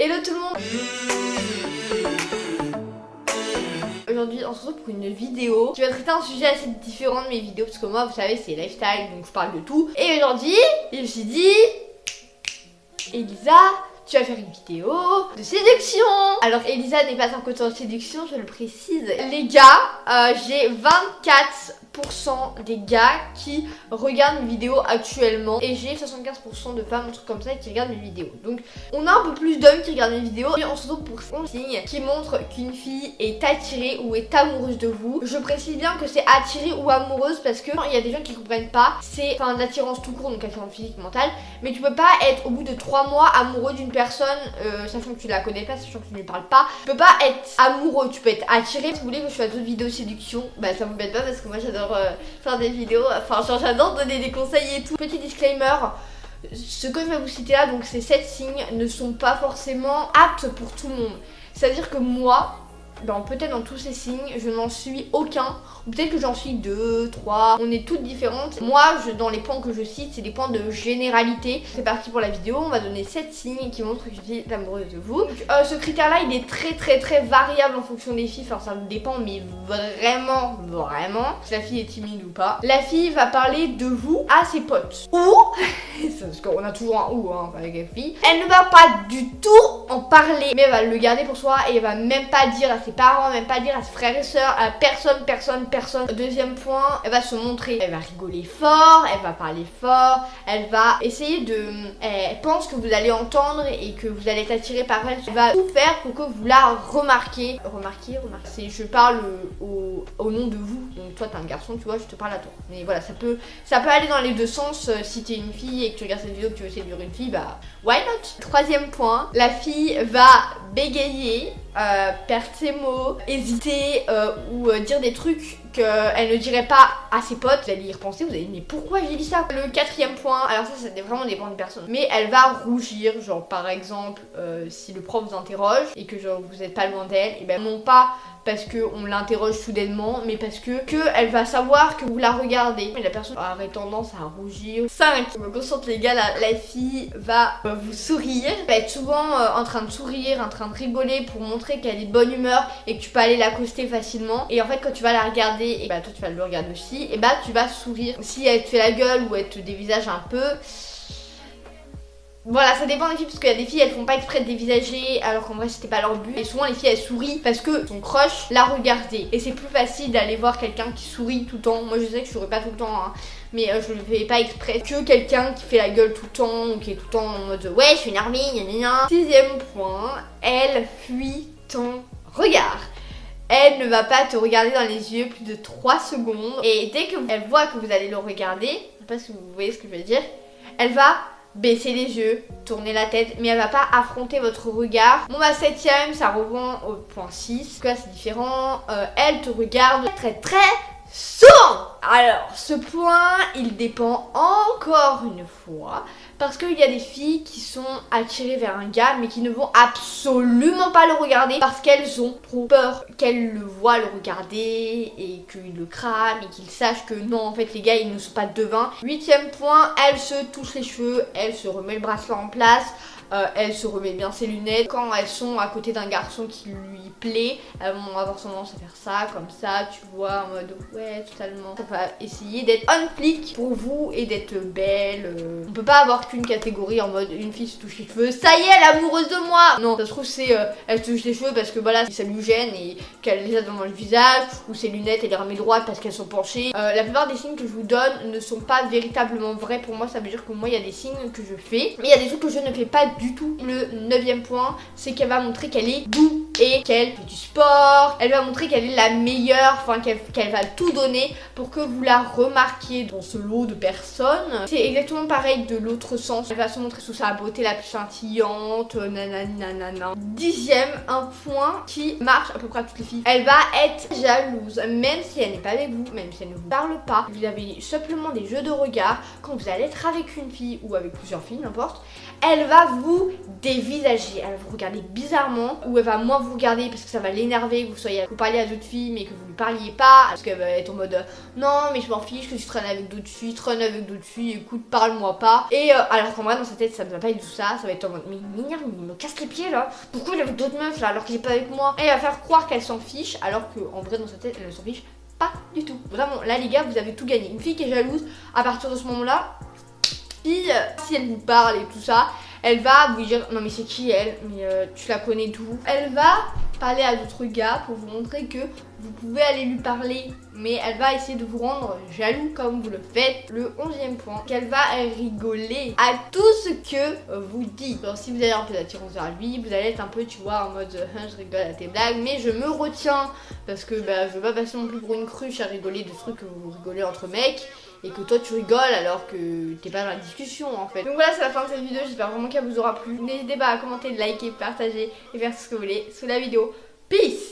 Hello tout le monde. Aujourd'hui on se retrouve pour une vidéo qui va traiter un sujet assez différent de mes vidéos parce que moi vous savez c'est lifestyle donc je parle de tout. Et aujourd'hui je me suis dit Elisa, tu vas faire une vidéo de séduction. Alors Elisa n'est pas un coach en séduction, je le précise. Les gars, j'ai 24% des gars qui regardent mes vidéos actuellement et j'ai 75% de femmes, un truc comme ça, qui regardent mes vidéos. Donc on a un peu plus d'hommes qui regardent mes vidéos et on se retrouve pour un signe qui montre qu'une fille est attirée ou est amoureuse de vous. Je précise bien que c'est attirée ou amoureuse parce que il y a des gens qui comprennent pas. C'est de l'attirance tout court, donc attirance physique, mentale. Mais tu peux pas être au bout de 3 mois amoureux d'une personne, sachant que tu la connais pas, sachant que tu ne lui parles pas. Tu peux pas être amoureux, tu peux être attiré. Si vous voulez que je fasse d'autres vidéos séduction, bah ça m'embête pas parce que moi j'adore faire des vidéos, enfin genre j'adore donner des conseils et tout. Petit disclaimer, ce que je vais vous citer là, donc ces 7 signes ne sont pas forcément aptes pour tout le monde. C'est à dire que moi, peut-être dans tous ces signes, je n'en suis aucun. Ou peut-être que j'en suis 2, 3. On est toutes différentes. Moi, dans les points que je cite, c'est des points de généralité. C'est parti pour la vidéo. On va donner 7 signes qui montrent que je suis amoureuse de vous. Donc, ce critère-là, il est très variable en fonction des filles. Enfin, ça dépend, mais vraiment. Si la fille est timide ou pas. La fille va parler de vous à ses potes. Ou, parce qu'on a toujours un ou avec les filles. Elle ne va pas du tout en parler, mais elle va le garder pour soi et elle va même pas dire à ses parents, même pas dire à ses frères et sœurs, à personne. Deuxième point, elle va se montrer, elle va rigoler fort, elle va parler fort, elle va essayer de... Elle pense que vous allez entendre et que vous allez être attiré par elle. Elle va tout faire pour que vous la remarquiez. Je parle au nom de vous. Donc toi t'es un garçon, tu vois, je te parle à toi. Mais voilà, ça peut aller dans les deux sens. Si t'es une fille et que tu regardes cette vidéo et que tu veux séduire une fille, bah why not? Troisième point, la fille va bégayer, perdre ses mots, hésiter ou dire des trucs qu'elle ne dirait pas à ses potes. Vous allez y repenser, vous allez dire mais pourquoi j'ai dit ça? Le quatrième point, alors ça vraiment dépend de personne, mais elle va rougir, genre par exemple si le prof vous interroge et que genre vous êtes pas loin d'elle, et ben non pas parce qu'on l'interroge soudainement, mais parce que elle va savoir que vous la regardez. Mais la personne aurait tendance à rougir. 5. Je me concentre les gars, la fille va vous sourire. Elle va être souvent en train de sourire, en train de rigoler pour montrer qu'elle est de bonne humeur et que tu peux aller l'accoster facilement. Et en fait quand tu vas la regarder, et bah toi tu vas le regarder aussi, et bah tu vas sourire. Si elle te fait la gueule ou elle te dévisage un peu... Voilà, ça dépend des filles parce qu'il y a des filles elles font pas exprès de dévisager alors qu'en vrai c'était pas leur but. Et souvent les filles elles sourient parce que son crush l'a regardé. Et c'est plus facile d'aller voir quelqu'un qui sourit tout le temps. Moi je sais que je souris pas tout le temps mais je le fais pas exprès. Que quelqu'un qui fait la gueule tout le temps ou qui est tout le temps en mode ouais je suis une armée, gna. Sixième point, elle fuit ton regard. Elle ne va pas te regarder dans les yeux plus de 3 secondes. Et dès qu'elle voit que vous allez le regarder, je sais pas si vous voyez ce que je veux dire, elle va baisser les yeux, tourner la tête, mais elle va pas affronter votre regard. Bon bah 7ème, ça revient au point 6. Là c'est différent, elle te regarde très souvent. Alors ce point il dépend encore une fois parce qu'il y a des filles qui sont attirées vers un gars mais qui ne vont absolument pas le regarder parce qu'elles ont trop peur qu'elle le voit le regarder et qu'il le crame et qu'il sache que non en fait les gars ils ne sont pas devins. 8ème point, elle se touche les cheveux, elle se remet le bracelet en place. Elle se remet bien ses lunettes. Quand elles sont à côté d'un garçon qui lui plaît, elles vont avoir tendance à faire ça, comme ça, tu vois, en mode ouais, totalement. Ça va essayer d'être on flic pour vous et d'être belle. On peut pas avoir qu'une catégorie en mode une fille se touche les cheveux, ça y est, elle est amoureuse de moi. Non, ça se trouve c'est elle se touche les cheveux parce que voilà, ça lui gêne et qu'elle les a devant le visage, ou ses lunettes elle les remet droites parce qu'elles sont penchées. La plupart des signes que je vous donne ne sont pas véritablement vrais pour moi, ça veut dire que moi il y a des signes que je fais, mais il y a des trucs que je ne fais pas du tout. Le 9ème point, c'est qu'elle va montrer qu'elle est doux et qu'elle fait du sport. Elle va montrer qu'elle est la meilleure, enfin qu'elle va tout donner pour que vous la remarquiez dans ce lot de personnes. C'est exactement pareil de l'autre sens. Elle va se montrer sous sa beauté la plus scintillante, nanana. 10ème, un point qui marche à peu près à toutes les filles. Elle va être jalouse, même si elle n'est pas avec vous, même si elle ne vous parle pas. Vous avez simplement des jeux de regard. Quand vous allez être avec une fille ou avec plusieurs filles, n'importe, elle va vous dévisager, elle va vous regarder bizarrement ou elle va moins vous vous regardez parce que ça va l'énerver, que vous parliez à d'autres filles mais que vous lui parliez pas, parce qu'elle va être en mode non mais je m'en fiche que tu traînes avec d'autres filles, traîne avec d'autres filles, écoute, parle-moi pas. Et alors qu'en vrai dans sa tête ça ne va pas être tout ça, ça va être en mode mais il m'énerve, il me casse les pieds là, pourquoi il est avec d'autres meufs là alors qu'il est pas avec moi. Et elle va faire croire qu'elle s'en fiche alors qu'en vrai dans sa tête elle ne s'en fiche pas du tout. Vraiment là les gars vous avez tout gagné. Une fille qui est jalouse à partir de ce moment là, si elle vous parle et tout ça, elle va vous dire non mais c'est qui elle, mais tu la connais d'où. Elle va parler à d'autres gars pour vous montrer que vous pouvez aller lui parler, mais elle va essayer de vous rendre jaloux comme vous le faites. Le 11e point, qu'elle va rigoler à tout ce que vous dit. Alors si vous avez un peu d'attirance vers lui, vous allez être un peu, tu vois, en mode je rigole à tes blagues, mais je me retiens parce que je veux pas passer non plus pour une cruche à rigoler de trucs que vous rigolez entre mecs et que toi tu rigoles alors que t'es pas dans la discussion en fait. Donc voilà, c'est la fin de cette vidéo, j'espère vraiment qu'elle vous aura plu. N'hésitez pas à commenter, liker, partager et faire tout ce que vous voulez sous la vidéo. Peace!